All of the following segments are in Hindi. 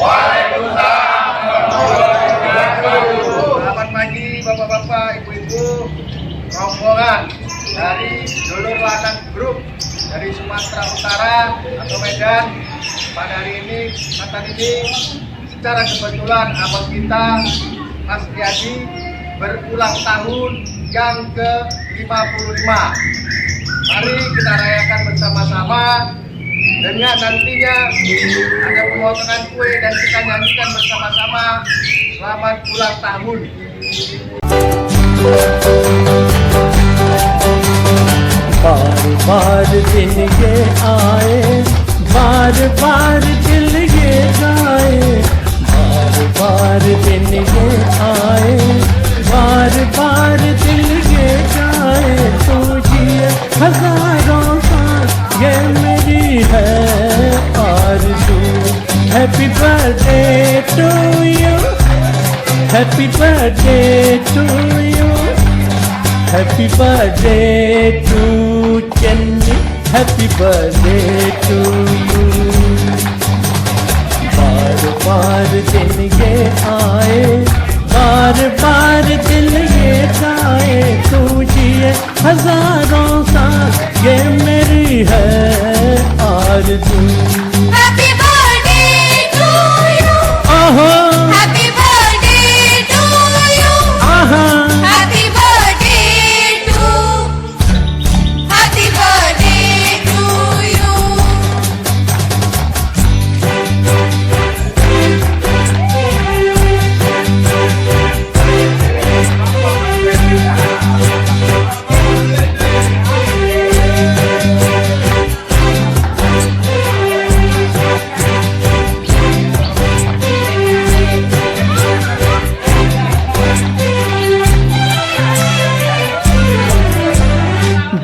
Selamat pagi Bapak-bapak, Ibu-ibu, rombongan dari Dulur Lanang Group dari Sumatera Utara atau Medan. Pada hari ini, kesempatan ini secara kebetulan abang kita Mas Riyadi berulang tahun yang ke-55. Mari kita rayakan bersama-sama dengan nantinya ada pemotongan kue dan kita nyanyikan bersama-sama selamat ulang tahun. बार बार दिन ये आए, बार बार दिल ये गाए, बार बार दिन ये आए, बार बार दिल ये गाए। तू जिए हजारों साल ये मेरी है आरज़ू। Happy birthday to you, happy birthday to you, happy birthday to Channi, happy birthday to you. बार बार दिन ये आए, बार बार दिल ये गाए। तू जिए हजारों साल ये मेरी है आरज़ू। Happy birthday to you. Happy birthday to you. Happy birthday to you.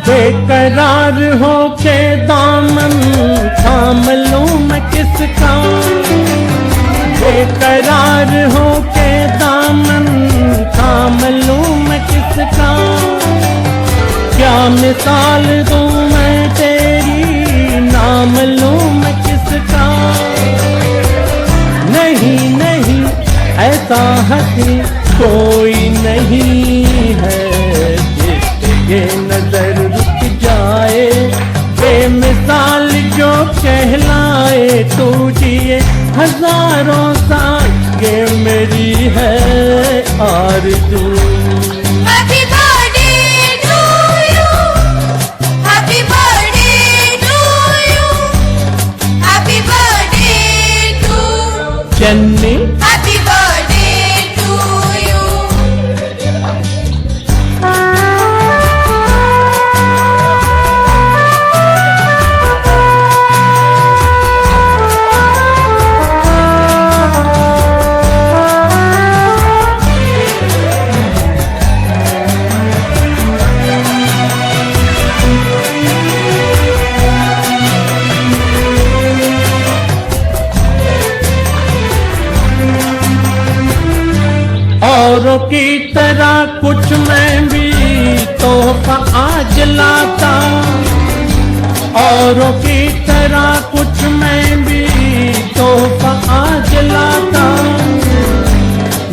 बेकरार हो के दामन थाम लूं मैं किसका, बेकरार हो के दामन थाम लूं मैं किसका। क्या मिसाल दूं मैं तेरी, नाम लूं मैं किसका। नहीं नहीं ऐसा हसी कोई नहीं है जिससे ये नजर रुक जाए, बेमिसाल जो कहलाए। तू जिए हजारों साल ये मेरी है आरज़ू। Happy birthday to you. Happy birthday to you. Happy birthday to. Channi Happy birthday to you. औरों की तरह कुछ मैं भी तोहफा आज लाता, औरों की तरह कुछ मैं भी तोहफा आज लाता।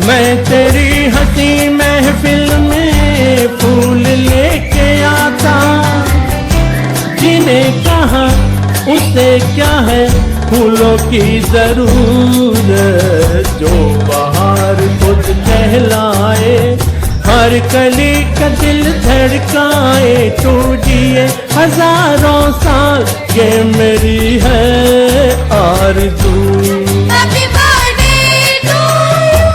मैं तेरी हंसी महफिल में फूल लेके आता। जिन्हें कहा उसे क्या है फूलों की जरूरत, जो बाहर खुद कहलाए। हर कली का दिल धड़काए। तू जिए हजारों साल ये मेरी है आरज़ू। Happy birthday to you.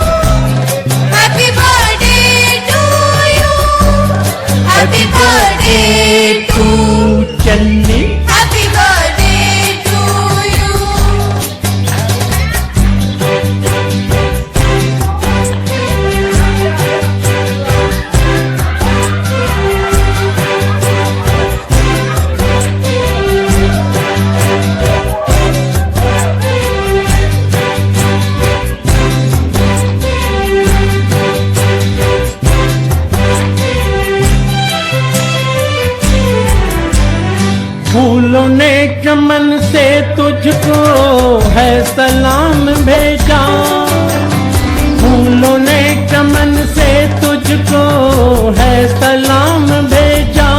Happy birthday to you. Happy birthday to. Channi Happy birthday to you. फूलों ने चमन से तुझको है सलाम भेजा। तुझको है सलाम भेजा,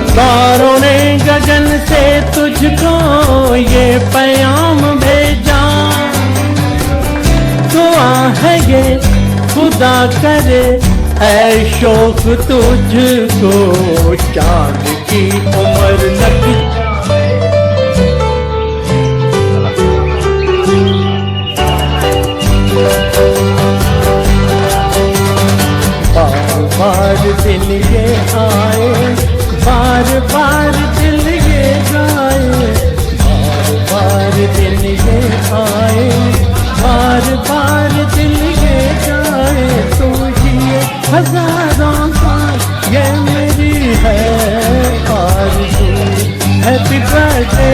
तारों ने गगन से तुझको ये पैगाम भेजा। दुआ है ये खुदा करे ऐ शौक तुझको चांद की उम्र लग। बार दिन ये आए, बार बार दिल ये गाए, बार बार दिन ये आए, बार बार दिल ये गाए। तू जिए हजारों साल ये मेरी है आरज़ू। Happy birthday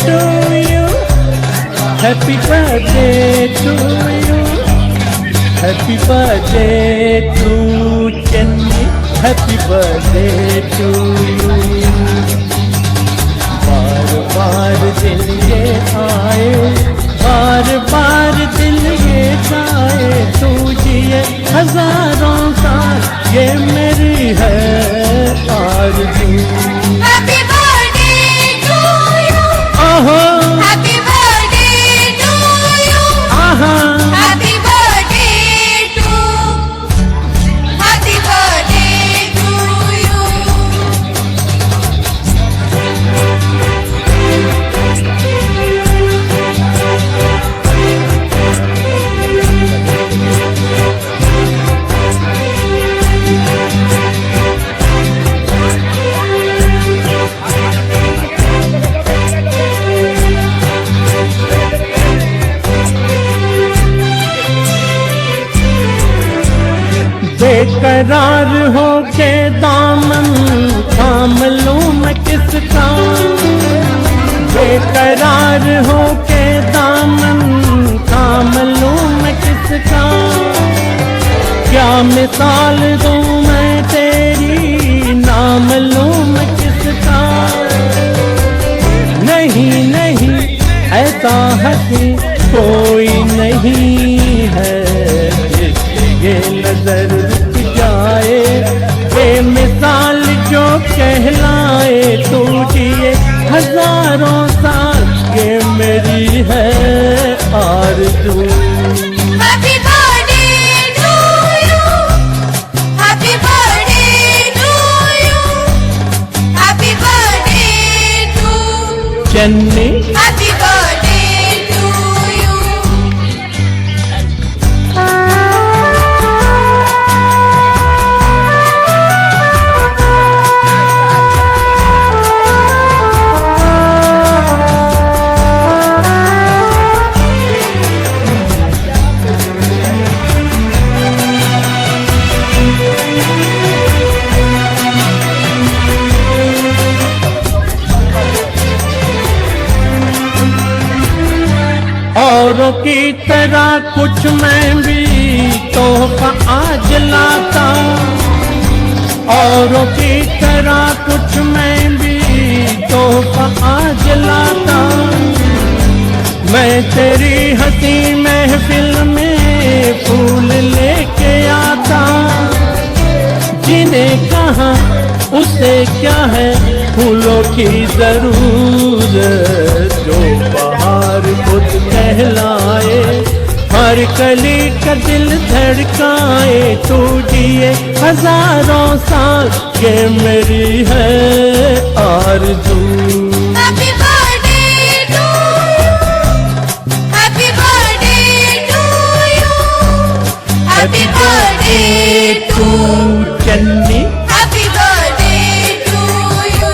to you, happy birthday to you, happy birthday to Channi, happy birthday to you. बार बार दिल ये आए, बार बार दिल ये गाए। तू जिए हजारों साल ये मेरी है आरज़ू। Happy birthday to you. आहा Happy birthday to you. आहा Happy birthday to. Happy birthday to you. बेकरार हो के दामन थाम लूं मैं किसका, बेकरार हो के दामन थाम लूं मैं किसका। क्या मिसाल दूं मैं तेरी, नाम लूं मैं किसका। नहीं नहीं ऐसा हंसी कोई नहीं है, ये नजर रुक जाए बेमिसाल जो कहलाए। तू जिए हजारों साल ये मेरी है आरज़ू। Happy birthday to you. Happy birthday to you. Happy birthday to. Channi Happy birthday to you. औरों की तरह कुछ मैं भी तोहफा आज लाता, औरों की तरह कुछ मैं भी तोहफा आज लाता। मैं तेरी हंसी महफिल में फूल लेके आता। जिन्हें कहा उसे क्या है फूलों की जरूरत, जो बाहर खुद कहलाए हर कली का दिल धड़काए। तू जिए हजारों साल ये मेरी है आरज़ू। Happy birthday to you. Happy birthday to you. Happy birthday to. Channi Happy birthday to you.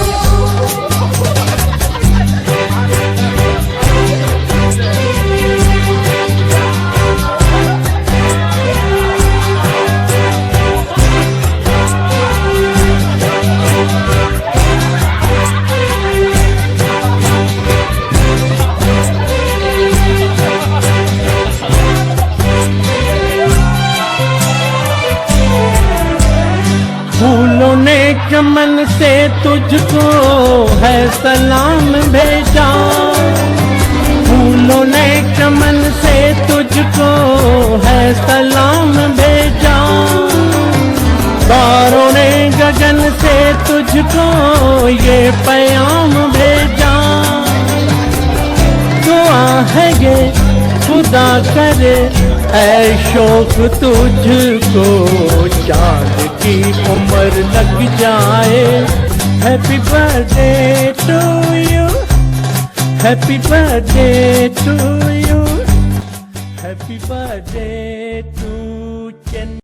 फूलों ने चमन से तुझको है सलाम भेजा, फूलों ने चमन से तुझको है सलाम भेजा। को ये पैगाम भेजा, दुआ है ये खुदा करे ऐ शौक तुझको चांद की उम्र लग जाए। Happy birthday to you, happy birthday to you, happy birthday to